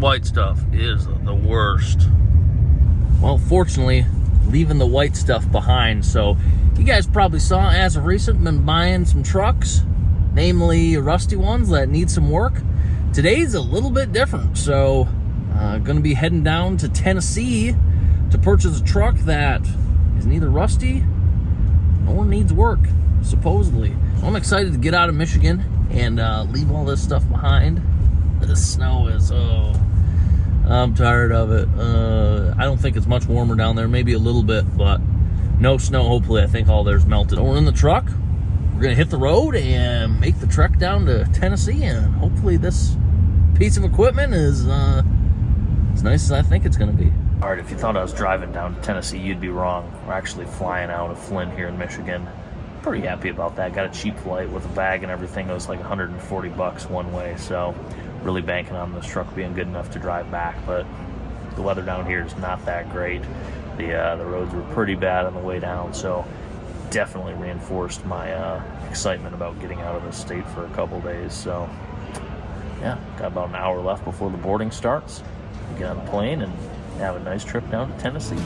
white stuff is the worst. Well, fortunately, leaving the white stuff behind. So you guys probably saw, as of recent, been buying some trucks, namely rusty ones that need some work. Today's a little bit different. So gonna be heading down to Tennessee to purchase a truck that is neither rusty nor needs work, supposedly. So I'm excited to get out of Michigan and leave all this stuff behind. The snow is, I'm tired of it. I don't think it's much warmer down there, maybe a little bit, but no snow. Hopefully, I think all there's melted. We're in the truck. We're gonna hit the road and make the trek down to Tennessee, and hopefully this piece of equipment is as nice as I think it's gonna be. All right, if you thought I was driving down to Tennessee, you'd be wrong. We're actually flying out of Flint here in Michigan. Pretty happy about that. Got a cheap flight with a bag and everything. It was like 140 bucks one way, so really banking on this truck being good enough to drive back. But the weather down here is not that great. The roads were pretty bad on the way down, so definitely reinforced my excitement about getting out of the state for a couple days. So yeah, got about an hour left before the boarding starts. Get on the plane and have a nice trip down to Tennessee.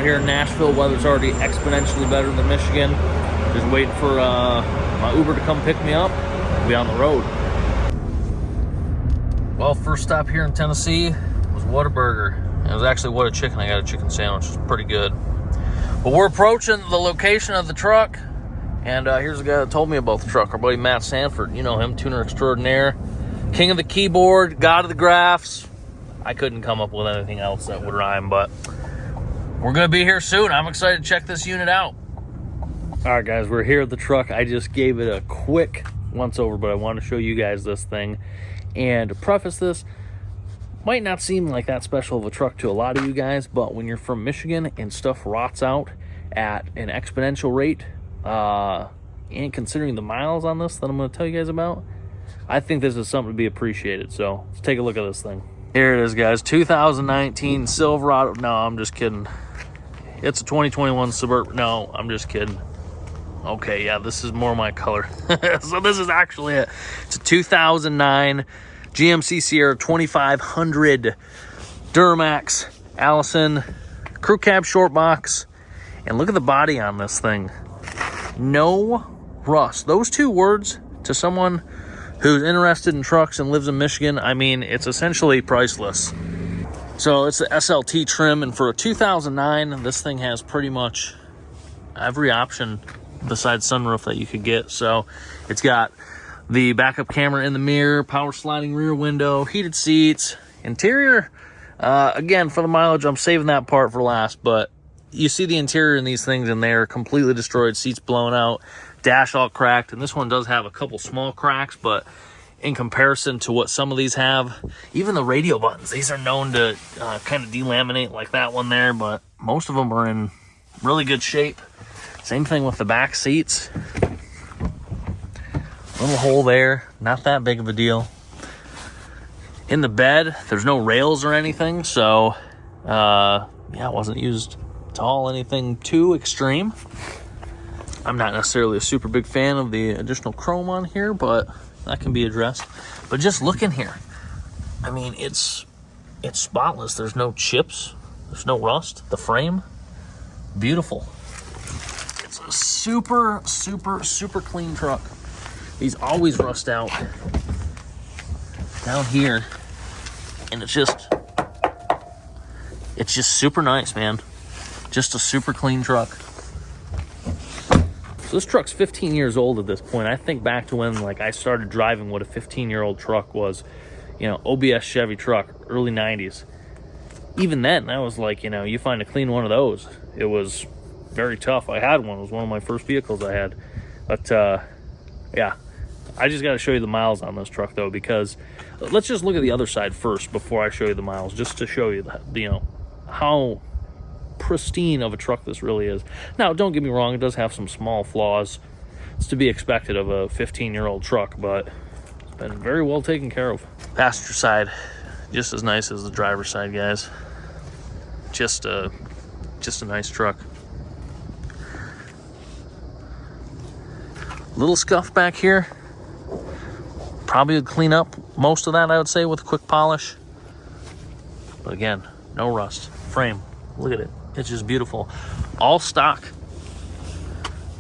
Here in Nashville, weather's already exponentially better than Michigan. Just waiting for my Uber to come pick me up. I'll be on the road. Well, first stop here in Tennessee was Whataburger. It was actually What a Chicken. I got a chicken sandwich. It's pretty good. But we're approaching the location of the truck, and here's the guy that told me about the truck, our buddy Matt Sanford. You know him, tuner extraordinaire, king of the keyboard, god of the graphs. I couldn't come up with anything else that would rhyme, but we're going to be here soon. I'm excited to check this unit out. All right, guys, we're here at the truck. I just gave it a quick once-over, but I want to show you guys this thing. And to preface this, might not seem like that special of a truck to a lot of you guys, but when you're from Michigan and stuff rots out at an exponential rate, and considering the miles on this that I'm going to tell you guys about, I think this is something to be appreciated. So let's take a look at this thing. Here it is, guys. 2019 Silverado. No, I'm just kidding. It's a 2021 Suburban. No, I'm just kidding. Okay, yeah, this is more my color. So this is actually it. It's a 2009 GMC Sierra 2500 Duramax Allison crew cab short box. And look at the body on this thing. No rust. Those two words to someone who's interested in trucks and lives in Michigan, I mean, it's essentially priceless. So it's the SLT trim, and for a 2009, this thing has pretty much every option besides sunroof that you could get. So it's got the backup camera in the mirror, power sliding rear window, heated seats, interior. Again, for the mileage, I'm saving that part for last, but you see the interior in these things, and they're completely destroyed, seats blown out, dash all cracked, and this one does have a couple small cracks, but in comparison to what some of these have, even the radio buttons, these are known to kind of delaminate like that one there, but most of them are in really good shape. Same thing with the back seats. Little hole there, not that big of a deal. In the bed, there's no rails or anything, so yeah, it wasn't used at all anything too extreme. I'm not necessarily a super big fan of the additional chrome on here, but that can be addressed. But just look in here. I mean, it's spotless. There's no chips. There's no rust. The frame, beautiful. It's a super, super, super clean truck. These always rust out down here, and it's just super nice, man. Just a super clean truck. So this truck's 15 years old at this point. I think back to when I started driving what a 15-year-old truck was, OBS Chevy truck, early 90s. Even then, that was you find a clean one of those. It was very tough. I had one. It was one of my first vehicles I had. But yeah, I just got to show you the miles on this truck, though, because let's just look at the other side first before I show you the miles, just to show you, how pristine of a truck this really is. Now, don't get me wrong, it does have some small flaws. It's to be expected of a 15-year-old truck, but it's been very well taken care of. Passenger side, just as nice as the driver's side, guys. Just a nice truck. Little scuff back here. Probably would clean up most of that, I would say, with a quick polish. But again, no rust. Frame, look at it. It's just beautiful. All stock.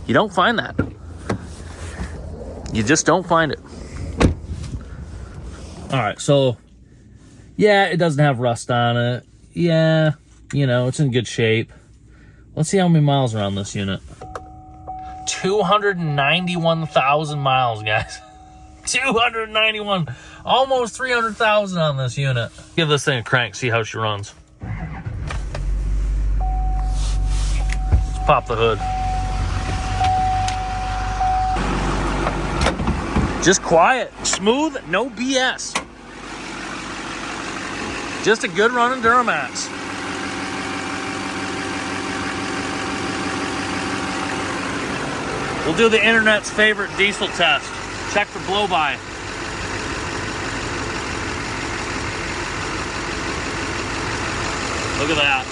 You don't find that. You just don't find it. All right, so yeah, it doesn't have rust on it. Yeah, it's in good shape. Let's see how many miles are on this unit. 291,000 miles, guys. 291, almost 300,000 on this unit. Give this thing a crank, see how she runs. Let's pop the hood. Just quiet, smooth, no BS. Just a good running Duramax. We'll do the internet's favorite diesel test. Check for blow-by. Look at that.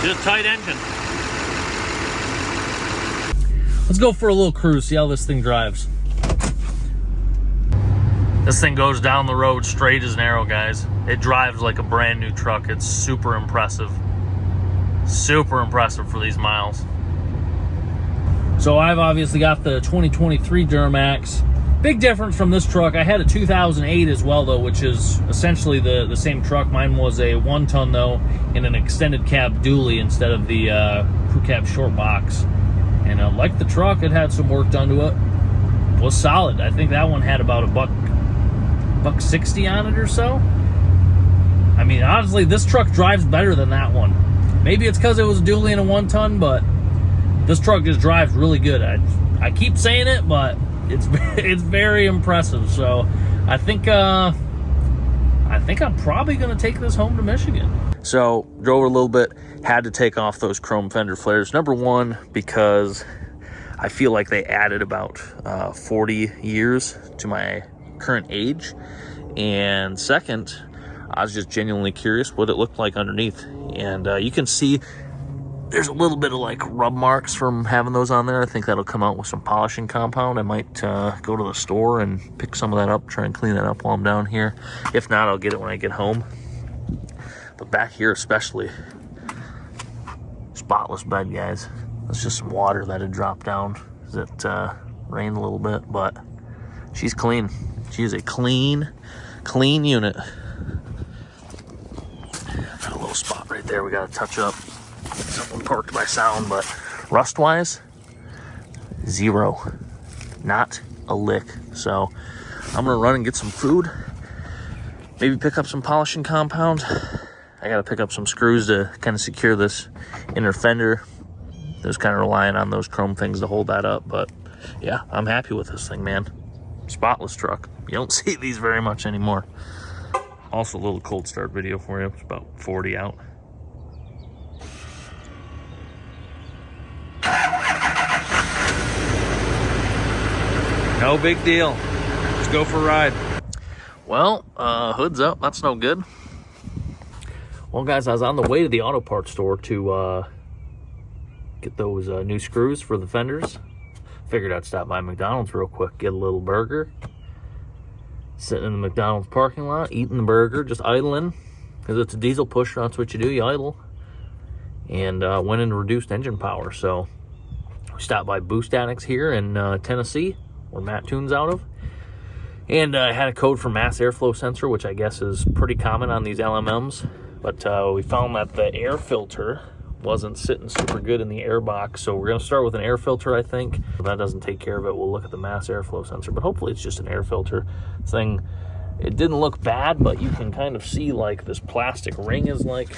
Just a tight engine. Let's go for a little cruise, see how this thing drives. This thing goes down the road straight as an arrow, guys. It drives like a brand new truck. It's super impressive. Super impressive for these miles. So I've obviously got the 2023 Duramax. Big difference from this truck. I had a 2008 as well, though, which is essentially the same truck. Mine was a 1-ton, though, in an extended cab dually instead of the crew cab short box. And like the truck, it had some work done to it. It was solid. I think that one had about $160 on it or so. I mean, honestly, this truck drives better than that one. Maybe it's because it was a dually and a 1-ton, but this truck just drives really good. I keep saying it, but it's very impressive. So I think I'm probably going to take this home to Michigan. So drove a little bit, had to take off those chrome Fender Flares. Number one, because I feel like they added about 40 years to my current age. And second, I was just genuinely curious what it looked like underneath. And you can see there's a little bit of like rub marks from having those on there. I think that'll come out with some polishing compound. I might go to the store and pick some of that up, try and clean that up while I'm down here. If not, I'll get it when I get home. But back here especially, spotless bed, guys. That's just some water that had dropped down as it rained a little bit, but she's clean. She is a clean unit. Got a little spot right there we gotta touch up. Someone parked by sound, but rust-wise, zero. Not a lick. So I'm gonna run and get some food. Maybe pick up some polishing compound. I gotta pick up some screws to kind of secure this inner fender. Just kind of relying on those chrome things to hold that up. But yeah, I'm happy with this thing, man. Spotless truck. You don't see these very much anymore. Also, a little cold start video for you. It's about 40 out. No big deal. Let's go for a ride. Well, hood's up. That's no good. Well, guys, I was on the way to the auto parts store to get those new screws for the fenders. Figured I'd stop by McDonald's real quick, get a little burger. Sitting in the McDonald's parking lot, eating the burger, just idling. Because it's a diesel pusher, that's what you do, you idle. And went into reduced engine power. So we stopped by Boost Addicts here in Tennessee, where Matt tunes out of. And I had a code for mass airflow sensor, which I guess is pretty common on these LMMs. But we found that the air filter wasn't sitting super good in the air box, so we're going to start with an air filter, I think. If that doesn't take care of it, we'll look at the mass airflow sensor, but hopefully it's just an air filter thing. It didn't look bad, but you can kind of see like this plastic ring is like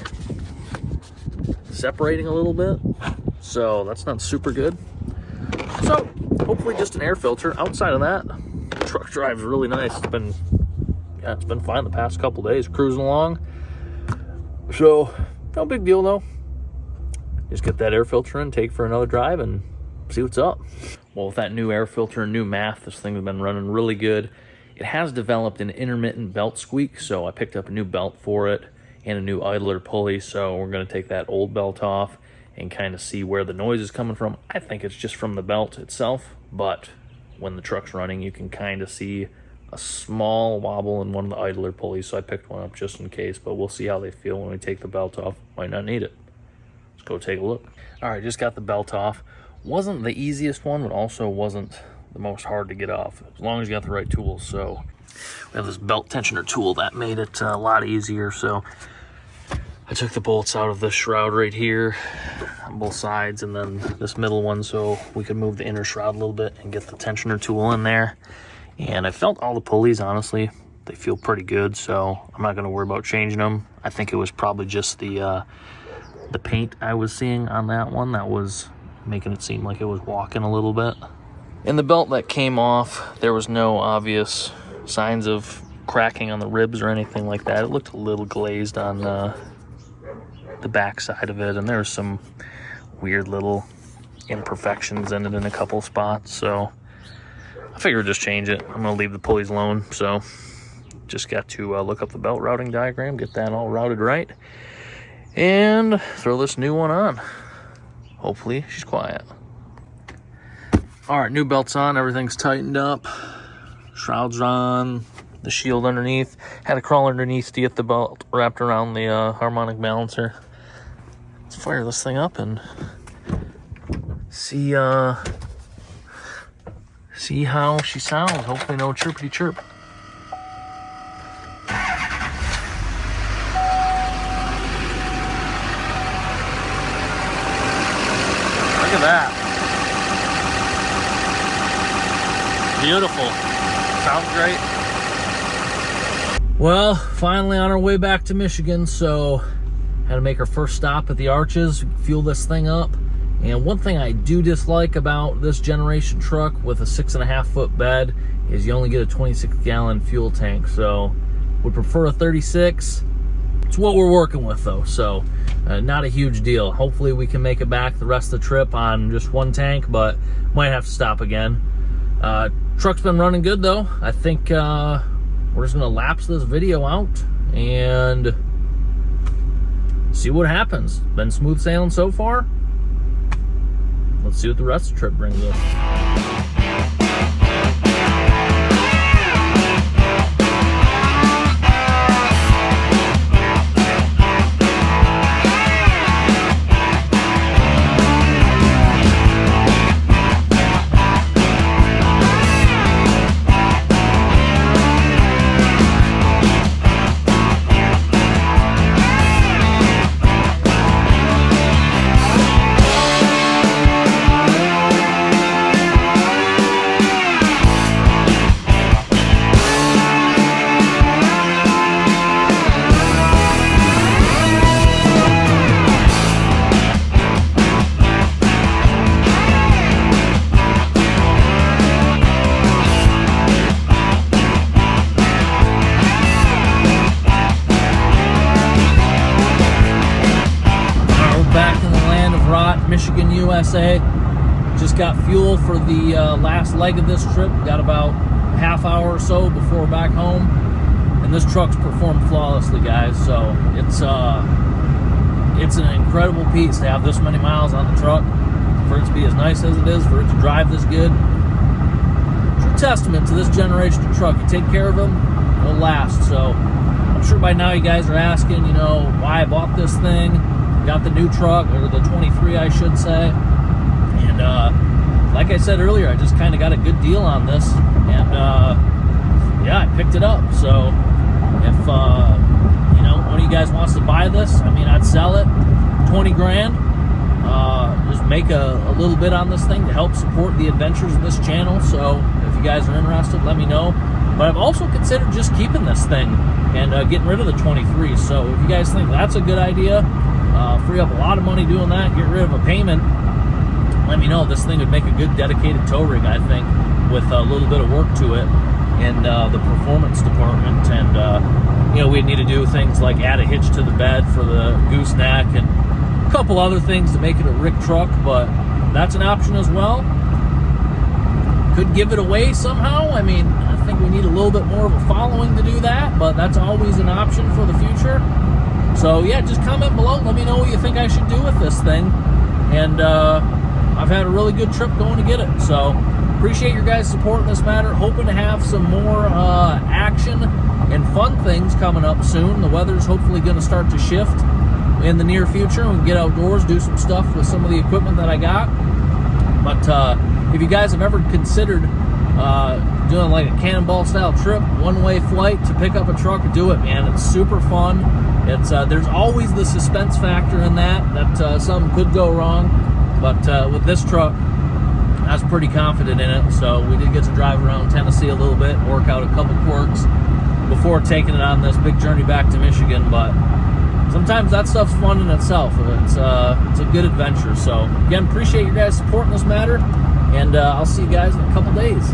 separating a little bit, so that's not super good. So hopefully hopefully just an air filter. Outside of that, the truck drives really nice. It's been fine the past couple days, cruising along. So no big deal though. Just get that air filter in, take for another drive, and see what's up. Well, with that new air filter and new math, this thing's been running really good. It has developed an intermittent belt squeak, so I picked up a new belt for it and a new idler pulley. So we're going to take that old belt off and kind of see where the noise is coming from. I think it's just from the belt itself, but when the truck's running, you can kind of see a small wobble in one of the idler pulleys, so I picked one up just in case, but we'll see how they feel when we take the belt off. Might not need it. Let's go take a look. All right, just got the belt off. Wasn't the easiest one, but also wasn't the most hard to get off, as long as you got the right tools. So we have this belt tensioner tool that made it a lot easier. So I took the bolts out of the shroud right here on both sides, and then this middle one, so we could move the inner shroud a little bit and get the tensioner tool in there. And I felt all the pulleys, honestly, they feel pretty good, so I'm not going to worry about changing them. I think it was probably just the paint I was seeing on that one that was making it seem like it was walking a little bit. In the belt that came off, there was no obvious signs of cracking on the ribs or anything like that. It looked a little glazed on the back side of it, and there was some weird little imperfections in it in a couple spots, so I figured just change it. I'm gonna leave the pulleys alone, so just got to look up the belt routing diagram, get that all routed right, and throw this new one on. Hopefully she's quiet. All right, new belt's on, everything's tightened up, shrouds on, the shield underneath. Had to crawl underneath to get the belt wrapped around the harmonic balancer. Let's fire this thing up and see how she sounds. Hopefully no chirpity chirp. Look at that. Beautiful. Sounds great. Well, finally on our way back to Michigan, so had to make our first stop at the Arches, fuel this thing up. And one thing I do dislike about this generation truck with a 6.5 foot bed is you only get a 26 gallon fuel tank. So would prefer a 36. It's what we're working with though, so not a huge deal. Hopefully we can make it back the rest of the trip on just one tank, but might have to stop again. Truck's been running good though. I think we're just gonna lapse this video out and see what happens. Been smooth sailing so far. Let's see what the rest of the trip brings us. Michigan, USA. Just got fuel for the last leg of this trip. Got about a half hour or so before we're back home. And this truck's performed flawlessly, guys. So it's an incredible piece to have this many miles on the truck, for it to be as nice as it is, for it to drive this good. True testament to this generation of truck. You take care of them, it'll last. So I'm sure by now you guys are asking, you know, why I bought this thing. Got the new truck, or the 23 I should say, and like I said earlier, I just kind of got a good deal on this, and yeah, I picked it up. So if you know, one of you guys wants to buy this, I mean, I'd sell it 20 grand. Just make a little bit on this thing to help support the adventures of this channel. So if you guys are interested, let me know. But I've also considered just keeping this thing and getting rid of the 23. So if you guys think that's a good idea, free up a lot of money doing that, get rid of a payment, let me know. This thing would make a good dedicated tow rig, I think, with a little bit of work to it in the performance department. And you know, we'd need to do things like add a hitch to the bed for the gooseneck and a couple other things to make it a rig truck, but that's an option as well. Could give it away somehow. I mean, I think we need a little bit more of a following to do that, but that's always an option for the future. So yeah, just comment below. Let me know what you think I should do with this thing. And I've had a really good trip going to get it. So appreciate your guys' support in this matter. Hoping to have some more action and fun things coming up soon. The weather's hopefully going to start to shift in the near future. We can get outdoors, do some stuff with some of the equipment that I got. But if you guys have ever considered doing like a cannonball style trip, one-way flight to pick up a truck, do it, man. It's super fun. It's there's always the suspense factor in that something could go wrong, but with this truck, I was pretty confident in it. So we did get to drive around Tennessee a little bit, work out a couple quirks before taking it on this big journey back to Michigan. But sometimes that stuff's fun in itself. It's a good adventure. So again, appreciate you guys supporting this matter, and I'll see you guys in a couple days.